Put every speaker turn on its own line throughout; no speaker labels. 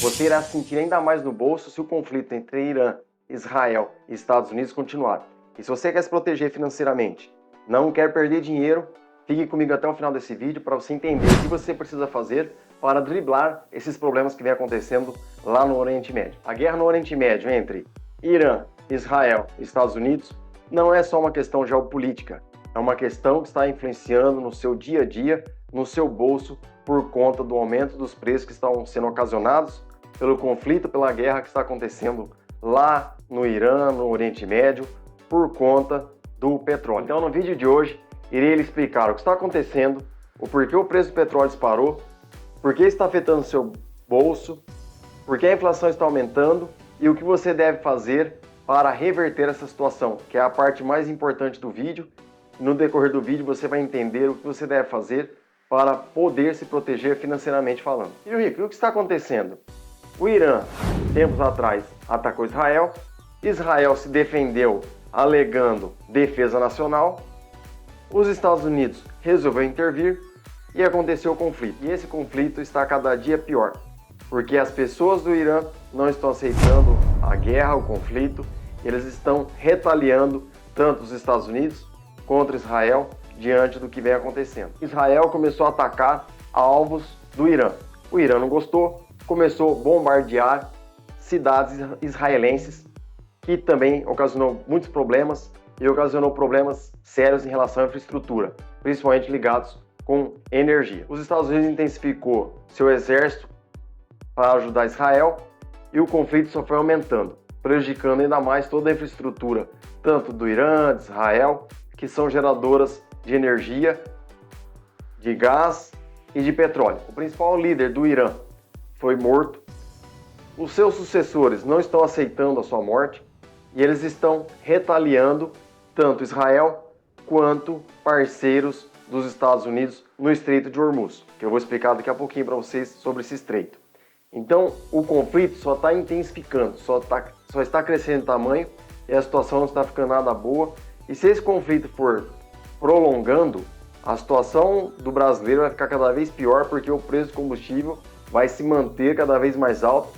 Você irá sentir ainda mais no bolso se o conflito entre Irã, Israel e Estados Unidos continuar. E se você quer se proteger financeiramente, não quer perder dinheiro, fique comigo até o final desse vídeo para você entender o que você precisa fazer para driblar esses problemas que vem acontecendo lá no Oriente Médio. A guerra no Oriente Médio entre Irã, Israel e Estados Unidos não é só uma questão geopolítica, é uma questão que está influenciando no seu dia a dia, no seu bolso, por conta do aumento dos preços que estão sendo ocasionados pelo conflito, pela guerra que está acontecendo lá no Irã, no Oriente Médio, por conta do petróleo. Então, no vídeo de hoje, irei lhe explicar o que está acontecendo, o porquê o preço do petróleo disparou, por que está afetando o seu bolso, por que a inflação está aumentando e o que você deve fazer para reverter essa situação, que é a parte mais importante do vídeo. No decorrer do vídeo você vai entender o que você deve fazer para poder se proteger financeiramente falando. Filho Rico, e o que está acontecendo? O Irã, tempos atrás, atacou Israel, Israel se defendeu alegando defesa nacional, os Estados Unidos resolveu intervir e aconteceu o conflito. E esse conflito está cada dia pior, porque as pessoas do Irã não estão aceitando a guerra, o conflito, eles estão retaliando tanto os Estados Unidos contra Israel diante do que vem acontecendo. Israel começou a atacar alvos do Irã. O Irã não gostou, começou a bombardear cidades israelenses, que também ocasionou muitos problemas e ocasionou problemas sérios em relação à infraestrutura, principalmente ligados com energia. Os Estados Unidos intensificou seu exército para ajudar Israel e o conflito só foi aumentando, prejudicando ainda mais toda a infraestrutura, tanto do Irã, de Israel, que são geradoras de energia, de gás e de petróleo. O principal líder do Irã foi morto, os seus sucessores não estão aceitando a sua morte e eles estão retaliando tanto Israel quanto parceiros dos Estados Unidos no Estreito de Hormuz, que eu vou explicar daqui a pouquinho para vocês sobre esse estreito. Então, o conflito só está intensificando, só está crescendo em tamanho e a situação não está ficando nada boa. E se esse conflito for prolongando, a situação do brasileiro vai ficar cada vez pior, porque o preço do combustível vai se manter cada vez mais alto,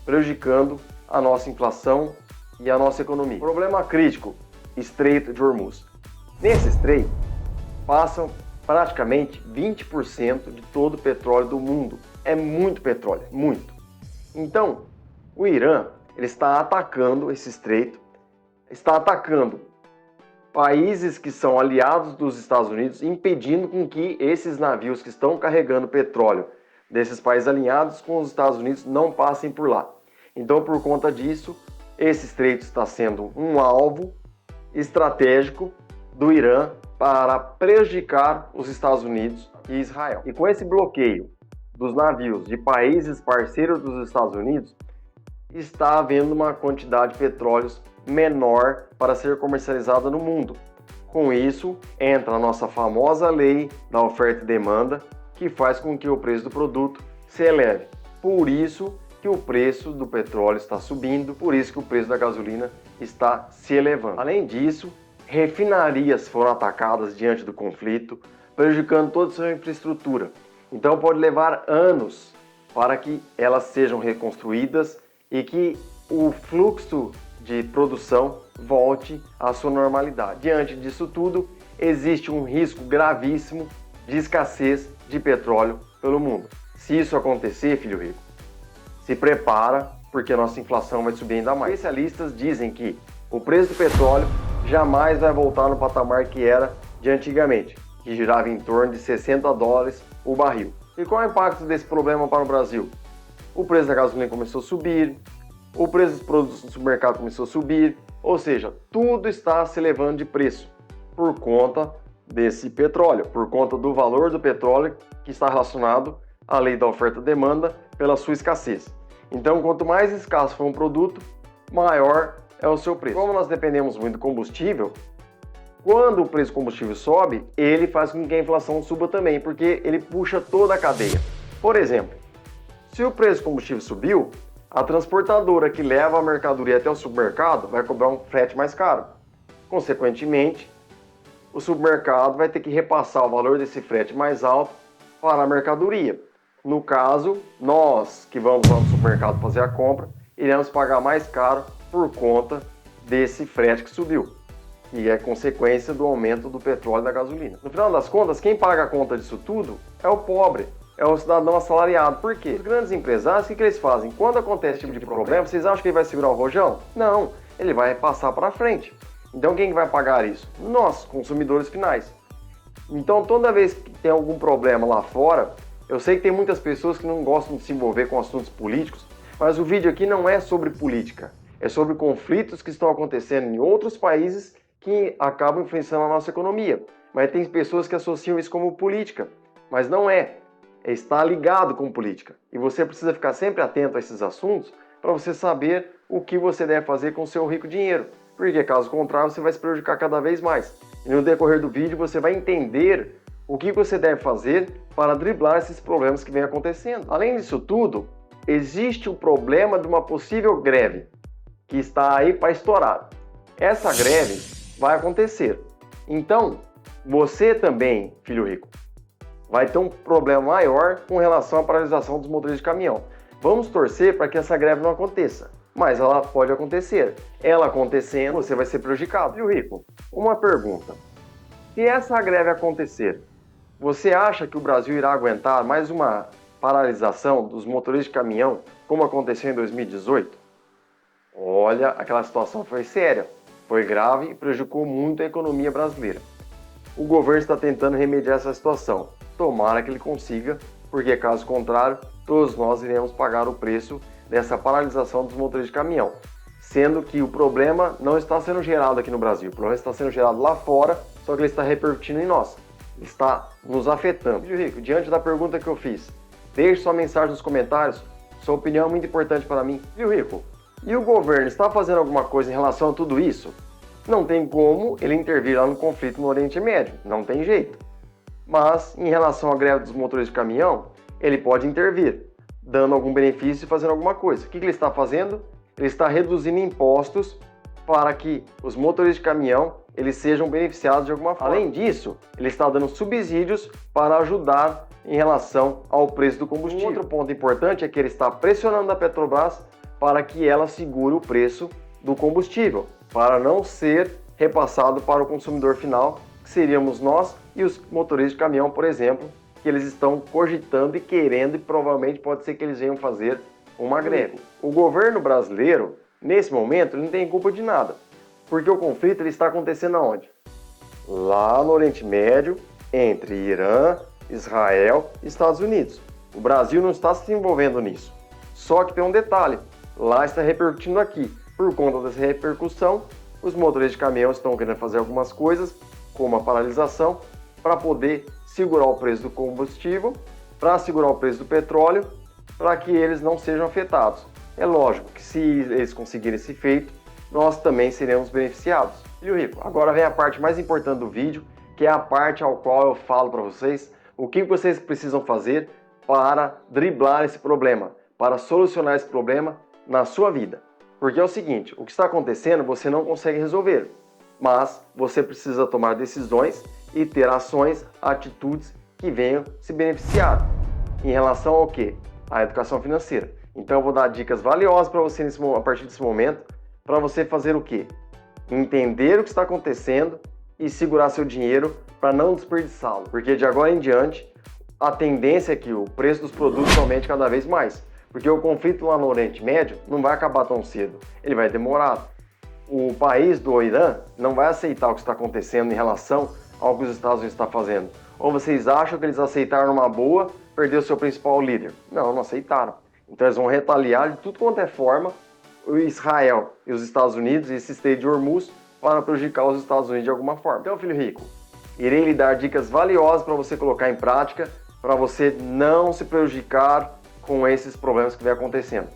prejudicando a nossa inflação e a nossa economia. Problema crítico, Estreito de Hormuz. Nesse estreito, passam praticamente 20% de todo o petróleo do mundo. É muito petróleo, muito. Então, o Irã ele está atacando esse estreito, está atacando países que são aliados dos Estados Unidos, impedindo com que esses navios que estão carregando petróleo desses países alinhados com os Estados Unidos não passem por lá. Então, por conta disso, esse estreito está sendo um alvo estratégico do Irã para prejudicar os Estados Unidos e Israel. E com esse bloqueio dos navios de países parceiros dos Estados Unidos, está havendo uma quantidade de petróleos menor para ser comercializada no mundo. Com isso, entra a nossa famosa lei da oferta e demanda, que faz com que o preço do produto se eleve. Por isso que o preço do petróleo está subindo, por isso que o preço da gasolina está se elevando. Além disso, refinarias foram atacadas diante do conflito, prejudicando toda a sua infraestrutura. Então pode levar anos para que elas sejam reconstruídas e que o fluxo de produção volte à sua normalidade. Diante disso tudo, existe um risco gravíssimo de escassez de petróleo pelo mundo. Se isso acontecer, filho rico, se prepara, porque a nossa inflação vai subir ainda mais. Especialistas dizem que o preço do petróleo jamais vai voltar no patamar que era de antigamente, que girava em torno de 60 dólares o barril. E qual é o impacto desse problema para o Brasil? O preço da gasolina começou a subir, o preço dos produtos no supermercado começou a subir, ou seja, tudo está se elevando de preço por conta desse petróleo, por conta do valor do petróleo que está relacionado à lei da oferta e demanda pela sua escassez. Então, quanto mais escasso for um produto, maior é o seu preço. Como nós dependemos muito do combustível, quando o preço do combustível sobe, ele faz com que a inflação suba também, porque ele puxa toda a cadeia. Por exemplo, se o preço do combustível subiu, a transportadora que leva a mercadoria até o supermercado vai cobrar um frete mais caro. Consequentemente, o supermercado vai ter que repassar o valor desse frete mais alto para a mercadoria. No caso, nós que vamos lá no supermercado fazer a compra, iremos pagar mais caro por conta desse frete que subiu, e é consequência do aumento do petróleo e da gasolina. No final das contas, quem paga a conta disso tudo é o pobre, é o cidadão assalariado. Por quê? Os grandes empresários, o que eles fazem? Quando acontece esse tipo de problema, vocês acham que ele vai segurar o rojão? Não, ele vai passar para frente. Então quem vai pagar isso? Nós, consumidores finais. Então toda vez que tem algum problema lá fora, eu sei que tem muitas pessoas que não gostam de se envolver com assuntos políticos, mas o vídeo aqui não é sobre política, é sobre conflitos que estão acontecendo em outros países que acabam influenciando a nossa economia. Mas tem pessoas que associam isso como política, mas não é. Está ligado com política. E você precisa ficar sempre atento a esses assuntos para você saber o que você deve fazer com o seu rico dinheiro. Porque caso contrário, você vai se prejudicar cada vez mais. E no decorrer do vídeo você vai entender o que você deve fazer para driblar esses problemas que vem acontecendo. Além disso tudo, existe o problema de uma possível greve que está aí para estourar. Essa greve vai acontecer. Então, você também, filho rico, vai ter um problema maior com relação à paralisação dos motores de caminhão. Vamos torcer para que essa greve não aconteça, mas ela pode acontecer. Ela acontecendo, você vai ser prejudicado. Filho rico, uma pergunta. Se essa greve acontecer, você acha que o Brasil irá aguentar mais uma paralisação dos motoristas de caminhão, como aconteceu em 2018? Olha, aquela situação foi séria, foi grave e prejudicou muito a economia brasileira. O governo está tentando remediar essa situação. Tomara que ele consiga, porque caso contrário, todos nós iremos pagar o preço dessa paralisação dos motores de caminhão. Sendo que o problema não está sendo gerado aqui no Brasil, o problema está sendo gerado lá fora, só que ele está repercutindo em nós. Está nos afetando. Filho rico, diante da pergunta que eu fiz, deixe sua mensagem nos comentários, sua opinião é muito importante para mim. Filho rico, e o governo está fazendo alguma coisa em relação a tudo isso? Não tem como ele intervir lá no conflito no Oriente Médio, não tem jeito. Mas, em relação à greve dos motores de caminhão, ele pode intervir, dando algum benefício e fazendo alguma coisa. O que ele está fazendo? Ele está reduzindo impostos para que os motoristas de caminhão eles sejam beneficiados de alguma forma. Além disso, ele está dando subsídios para ajudar em relação ao preço do combustível. Outro ponto importante é que ele está pressionando a Petrobras para que ela segure o preço do combustível, para não ser repassado para o consumidor final, que seríamos nós e os motoristas de caminhão, por exemplo, que eles estão cogitando e querendo, e provavelmente pode ser que eles venham fazer uma greve. O governo brasileiro, nesse momento, ele não tem culpa de nada, porque o conflito ele está acontecendo aonde? Lá no Oriente Médio, entre Irã, Israel e Estados Unidos. O Brasil não está se envolvendo nisso. Só que tem um detalhe, lá está repercutindo aqui. Por conta dessa repercussão, os motoristas de caminhão estão querendo fazer algumas coisas, como a paralisação, para poder segurar o preço do combustível, para segurar o preço do petróleo, para que eles não sejam afetados. É lógico que se eles conseguirem esse feito, nós também seremos beneficiados. Filho rico, agora vem a parte mais importante do vídeo, que é a parte ao qual eu falo para vocês o que vocês precisam fazer para driblar esse problema, para solucionar esse problema na sua vida. Porque é o seguinte, o que está acontecendo você não consegue resolver, mas você precisa tomar decisões e ter ações, atitudes que venham se beneficiar. Em relação ao quê? À educação financeira. Então eu vou dar dicas valiosas para você a partir desse momento, para você fazer o quê? Entender o que está acontecendo e segurar seu dinheiro para não desperdiçá-lo. Porque de agora em diante, a tendência é que o preço dos produtos aumente cada vez mais. Porque o conflito lá no Oriente Médio não vai acabar tão cedo, ele vai demorar. O país do Irã não vai aceitar o que está acontecendo em relação ao que os Estados Unidos estão fazendo. Ou vocês acham que eles aceitaram numa boa, perder o seu principal líder? Não, não aceitaram. Então eles vão retaliar de tudo quanto é forma o Israel e os Estados Unidos e esse Estreito de Hormuz para prejudicar os Estados Unidos de alguma forma. Então, filho rico, irei lhe dar dicas valiosas para você colocar em prática, para você não se prejudicar com esses problemas que vem acontecendo.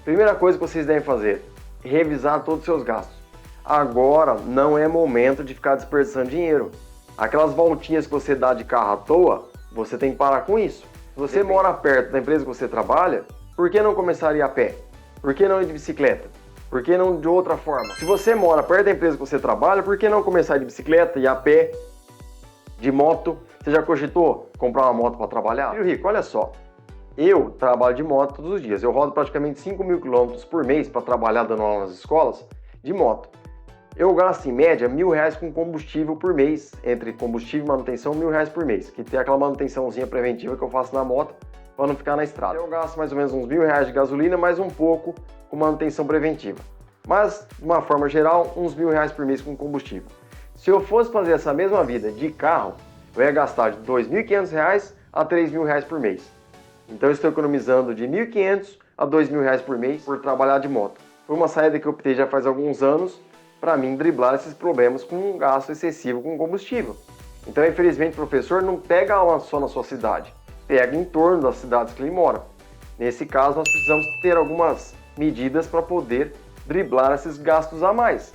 Primeira coisa que vocês devem fazer, revisar todos os seus gastos. Agora não é momento de ficar desperdiçando dinheiro. Aquelas voltinhas que você dá de carro à toa, você tem que parar com isso. Se você mora perto da empresa que você trabalha, por que não começar a ir a pé? Por que não ir de bicicleta? Por que não de outra forma? Se você mora perto da empresa que você trabalha, por que não começar de bicicleta, ir a pé, de moto? Você já cogitou comprar uma moto para trabalhar? Filho rico, olha só. Eu trabalho de moto todos os dias. Eu rodo praticamente 5.000 quilômetros por mês para trabalhar dando aula nas escolas de moto. Eu gasto em média R$1.000 com combustível por mês, entre combustível e manutenção, R$1.000 por mês, que tem aquela manutençãozinha preventiva que eu faço na moto para não ficar na estrada. Eu gasto mais ou menos uns R$1.000 de gasolina, mais um pouco com manutenção preventiva. Mas, de uma forma geral, uns R$1.000 por mês com combustível. Se eu fosse fazer essa mesma vida de carro, eu ia gastar de R$2.500 a R$3.000 por mês. Então eu estou economizando de R$1.500 a R$2.000 por mês por trabalhar de moto. Foi uma saída que eu optei já faz alguns anos para mim driblar esses problemas com um gasto excessivo com combustível. Então, infelizmente, o professor não pega aula só na sua cidade, pega em torno das cidades que ele mora. Nesse caso, nós precisamos ter algumas medidas para poder driblar esses gastos a mais.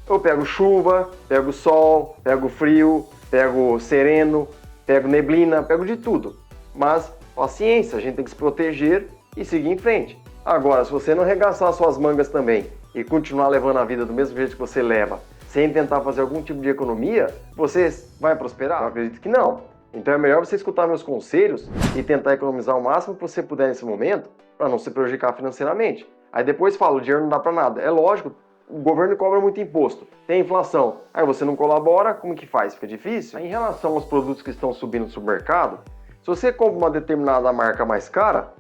Eu pego chuva, pego sol, pego frio, pego sereno, pego neblina, pego de tudo. Mas, paciência, a gente tem que se proteger e seguir em frente. Agora, se você não arregaçar suas mangas também e continuar levando a vida do mesmo jeito que você leva, sem tentar fazer algum tipo de economia, você vai prosperar? Eu acredito que não. Então é melhor você escutar meus conselhos e tentar economizar o máximo que você puder nesse momento para não se prejudicar financeiramente. Aí depois fala, o dinheiro não dá para nada. É lógico, o governo cobra muito imposto, tem inflação. Aí você não colabora, como que faz? Fica difícil. Aí, em relação aos produtos que estão subindo no supermercado, se você compra uma determinada marca mais cara,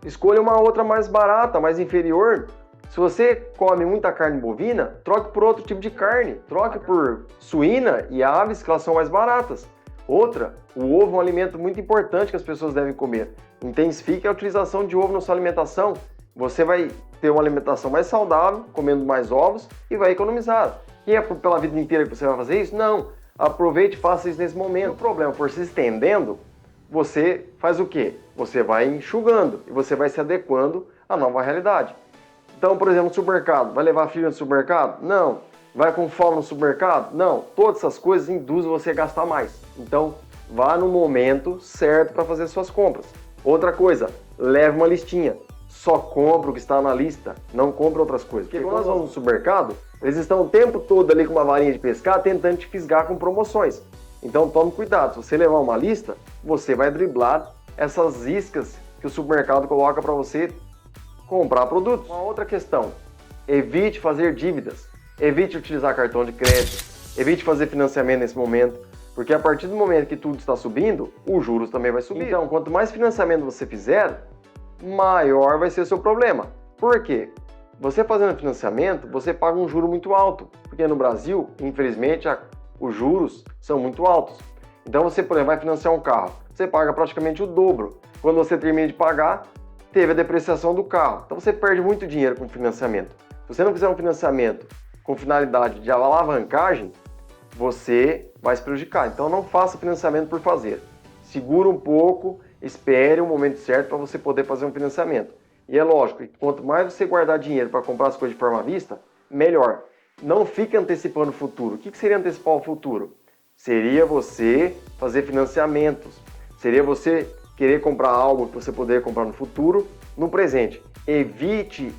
escolha uma outra mais barata, mais inferior. Se você come muita carne bovina, troque por outro tipo de carne. Troque por suína e aves, que elas são mais baratas. Outra, o ovo é um alimento muito importante que as pessoas devem comer. Intensifique a utilização de ovo na sua alimentação. Você vai ter uma alimentação mais saudável, comendo mais ovos e vai economizar. E é pela vida inteira que você vai fazer isso? Não. Aproveite e faça isso nesse momento. Se o problema for se estendendo, você faz o quê? Você vai enxugando e você vai se adequando à nova realidade. Então, por exemplo, no supermercado, vai levar filho no supermercado? Não. Vai com fome no supermercado? Não. Todas essas coisas induzem você a gastar mais. Então, vá no momento certo para fazer suas compras. Outra coisa, leve uma listinha. Só compra o que está na lista, não compra outras coisas. Porque quando nós vamos no supermercado, eles estão o tempo todo ali com uma varinha de pescar tentando te fisgar com promoções. Então tome cuidado, se você levar uma lista, você vai driblar essas iscas que o supermercado coloca para você comprar produtos. Uma outra questão, evite fazer dívidas, evite utilizar cartão de crédito, evite fazer financiamento nesse momento, porque a partir do momento que tudo está subindo, os juros também vai subir. Então, quanto mais financiamento você fizer, maior vai ser o seu problema. Por quê? Você fazendo financiamento, você paga um juro muito alto, porque no Brasil, infelizmente, os juros são muito altos. Então você, por exemplo, vai financiar um carro, você paga praticamente o dobro. Quando você termina de pagar, teve a depreciação do carro. Então você perde muito dinheiro com financiamento. Se você não fizer um financiamento com finalidade de alavancagem, você vai se prejudicar. Então não faça financiamento por fazer. Segura um pouco, espere o momento certo para você poder fazer um financiamento. E é lógico, quanto mais você guardar dinheiro para comprar as coisas de forma à vista, melhor. Não fique antecipando o futuro. O que seria antecipar o futuro? Seria você fazer financiamentos. Seria você querer comprar algo que você poderia comprar no futuro, no presente. Evite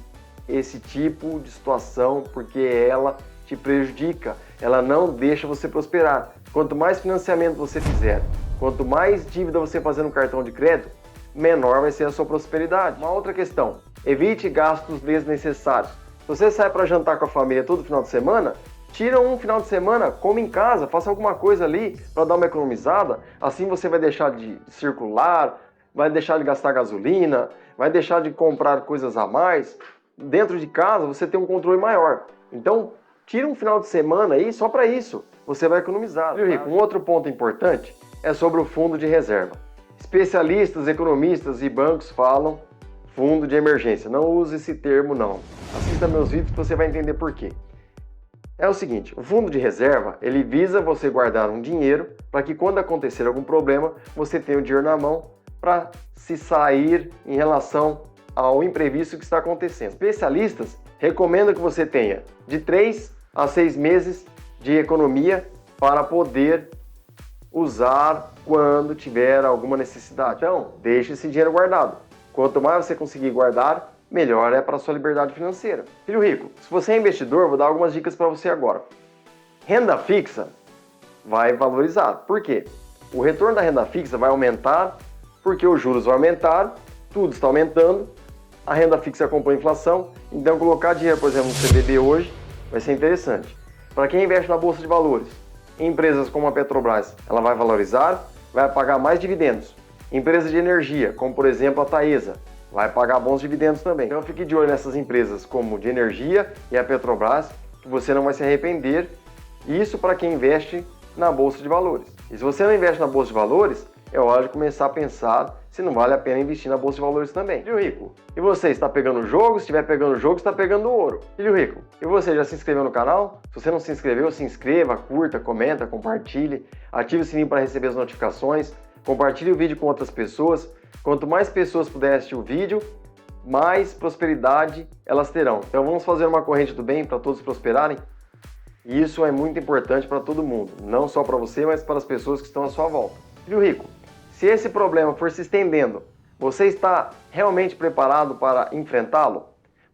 esse tipo de situação porque ela te prejudica. Ela não deixa você prosperar. Quanto mais financiamento você fizer, quanto mais dívida você fazer no cartão de crédito, menor vai ser a sua prosperidade. Uma outra questão, evite gastos desnecessários. Se você sai para jantar com a família todo final de semana, tira um final de semana, come em casa, faça alguma coisa ali para dar uma economizada. Assim você vai deixar de circular, vai deixar de gastar gasolina, vai deixar de comprar coisas a mais. Dentro de casa você tem um controle maior. Então, tira um final de semana aí só para isso. Você vai economizar. Viu, Rico? Um outro ponto importante é sobre o fundo de reserva. Especialistas, economistas e bancos falam fundo de emergência. Não use esse termo, não. Assista meus vídeos que você vai entender por quê. É o seguinte, o fundo de reserva, ele visa você guardar um dinheiro para que quando acontecer algum problema, você tenha o dinheiro na mão para se sair em relação ao imprevisto que está acontecendo. Especialistas recomendam que você tenha de 3 a 6 meses de economia para poder usar quando tiver alguma necessidade. Então, deixe esse dinheiro guardado. Quanto mais você conseguir guardar, melhor é para a sua liberdade financeira. Filho rico, se você é investidor, vou dar algumas dicas para você agora. Renda fixa vai valorizar. Por quê? O retorno da renda fixa vai aumentar porque os juros vão aumentar, tudo está aumentando, a renda fixa acompanha a inflação, então colocar dinheiro, por exemplo, no CDB hoje vai ser interessante. Para quem investe na Bolsa de Valores, empresas como a Petrobras, ela vai valorizar, vai pagar mais dividendos. Empresas de energia, como por exemplo a Taesa, vai pagar bons dividendos também. Então fique de olho nessas empresas como de energia e a Petrobras, que você não vai se arrepender. Isso para quem investe na Bolsa de Valores. E se você não investe na Bolsa de Valores, é hora de começar a pensar se não vale a pena investir na Bolsa de Valores também. Filho Rico, e você está pegando o jogo? Se estiver pegando o jogo, está pegando ouro. Filho Rico, e você já se inscreveu no canal? Se você não se inscreveu, se inscreva, curta, comenta, compartilhe, ative o sininho para receber as notificações, compartilhe o vídeo com outras pessoas. Quanto mais pessoas puderem assistir o vídeo, mais prosperidade elas terão. Então vamos fazer uma corrente do bem para todos prosperarem? E isso é muito importante para todo mundo, não só para você, mas para as pessoas que estão à sua volta. Filho Rico, se esse problema for se estendendo, você está realmente preparado para enfrentá-lo?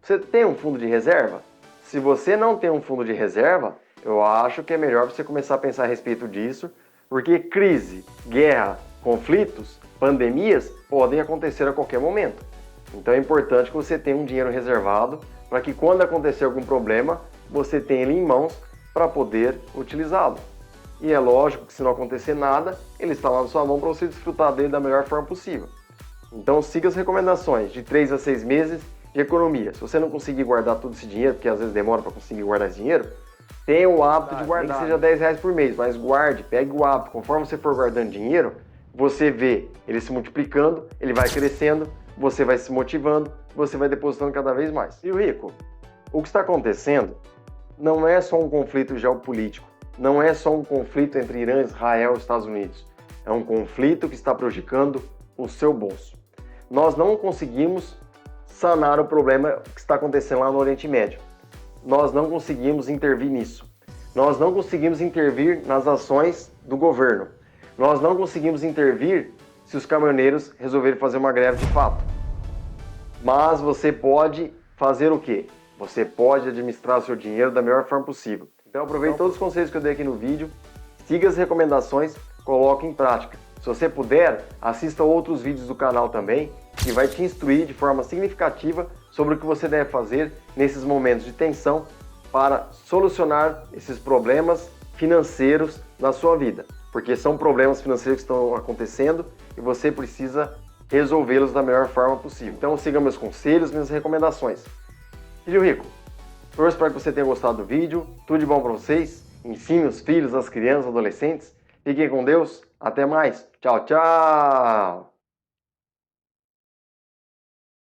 Você tem um fundo de reserva? Se você não tem um fundo de reserva, eu acho que é melhor você começar a pensar a respeito disso, porque crise, guerra, conflitos, pandemias podem acontecer a qualquer momento. Então é importante que você tenha um dinheiro reservado para que quando acontecer algum problema, você tenha ele em mãos para poder utilizá-lo. E é lógico que se não acontecer nada, ele está lá na sua mão para você desfrutar dele da melhor forma possível. Então siga as recomendações de 3 a 6 meses de economia. Se você não conseguir guardar todo esse dinheiro, porque às vezes demora para conseguir guardar esse dinheiro, tenha o hábito de guardar. Nem que seja R$10 por mês, mas guarde, pegue o hábito. Conforme você for guardando dinheiro, você vê ele se multiplicando, ele vai crescendo, você vai se motivando, você vai depositando cada vez mais. E o Rico, o que está acontecendo não é só um conflito geopolítico, não é só um conflito entre Irã, Israel e Estados Unidos. É um conflito que está prejudicando o seu bolso. Nós não conseguimos sanar o problema que está acontecendo lá no Oriente Médio. Nós não conseguimos intervir nisso. Nós não conseguimos intervir nas ações do governo. Nós não conseguimos intervir se os caminhoneiros resolverem fazer uma greve de fato. Mas você pode fazer o quê? Você pode administrar o seu dinheiro da melhor forma possível. Então aproveite todos os conselhos que eu dei aqui no vídeo, siga as recomendações, coloque em prática. Se você puder, assista outros vídeos do canal também, que vai te instruir de forma significativa sobre o que você deve fazer nesses momentos de tensão para solucionar esses problemas financeiros na sua vida. Porque são problemas financeiros que estão acontecendo e você precisa resolvê-los da melhor forma possível. Então siga meus conselhos, minhas recomendações. Filho Rico, torço para que você tenha gostado do vídeo, tudo de bom para vocês, ensine os filhos, as crianças, adolescentes, fiquem com Deus, até mais, tchau, tchau!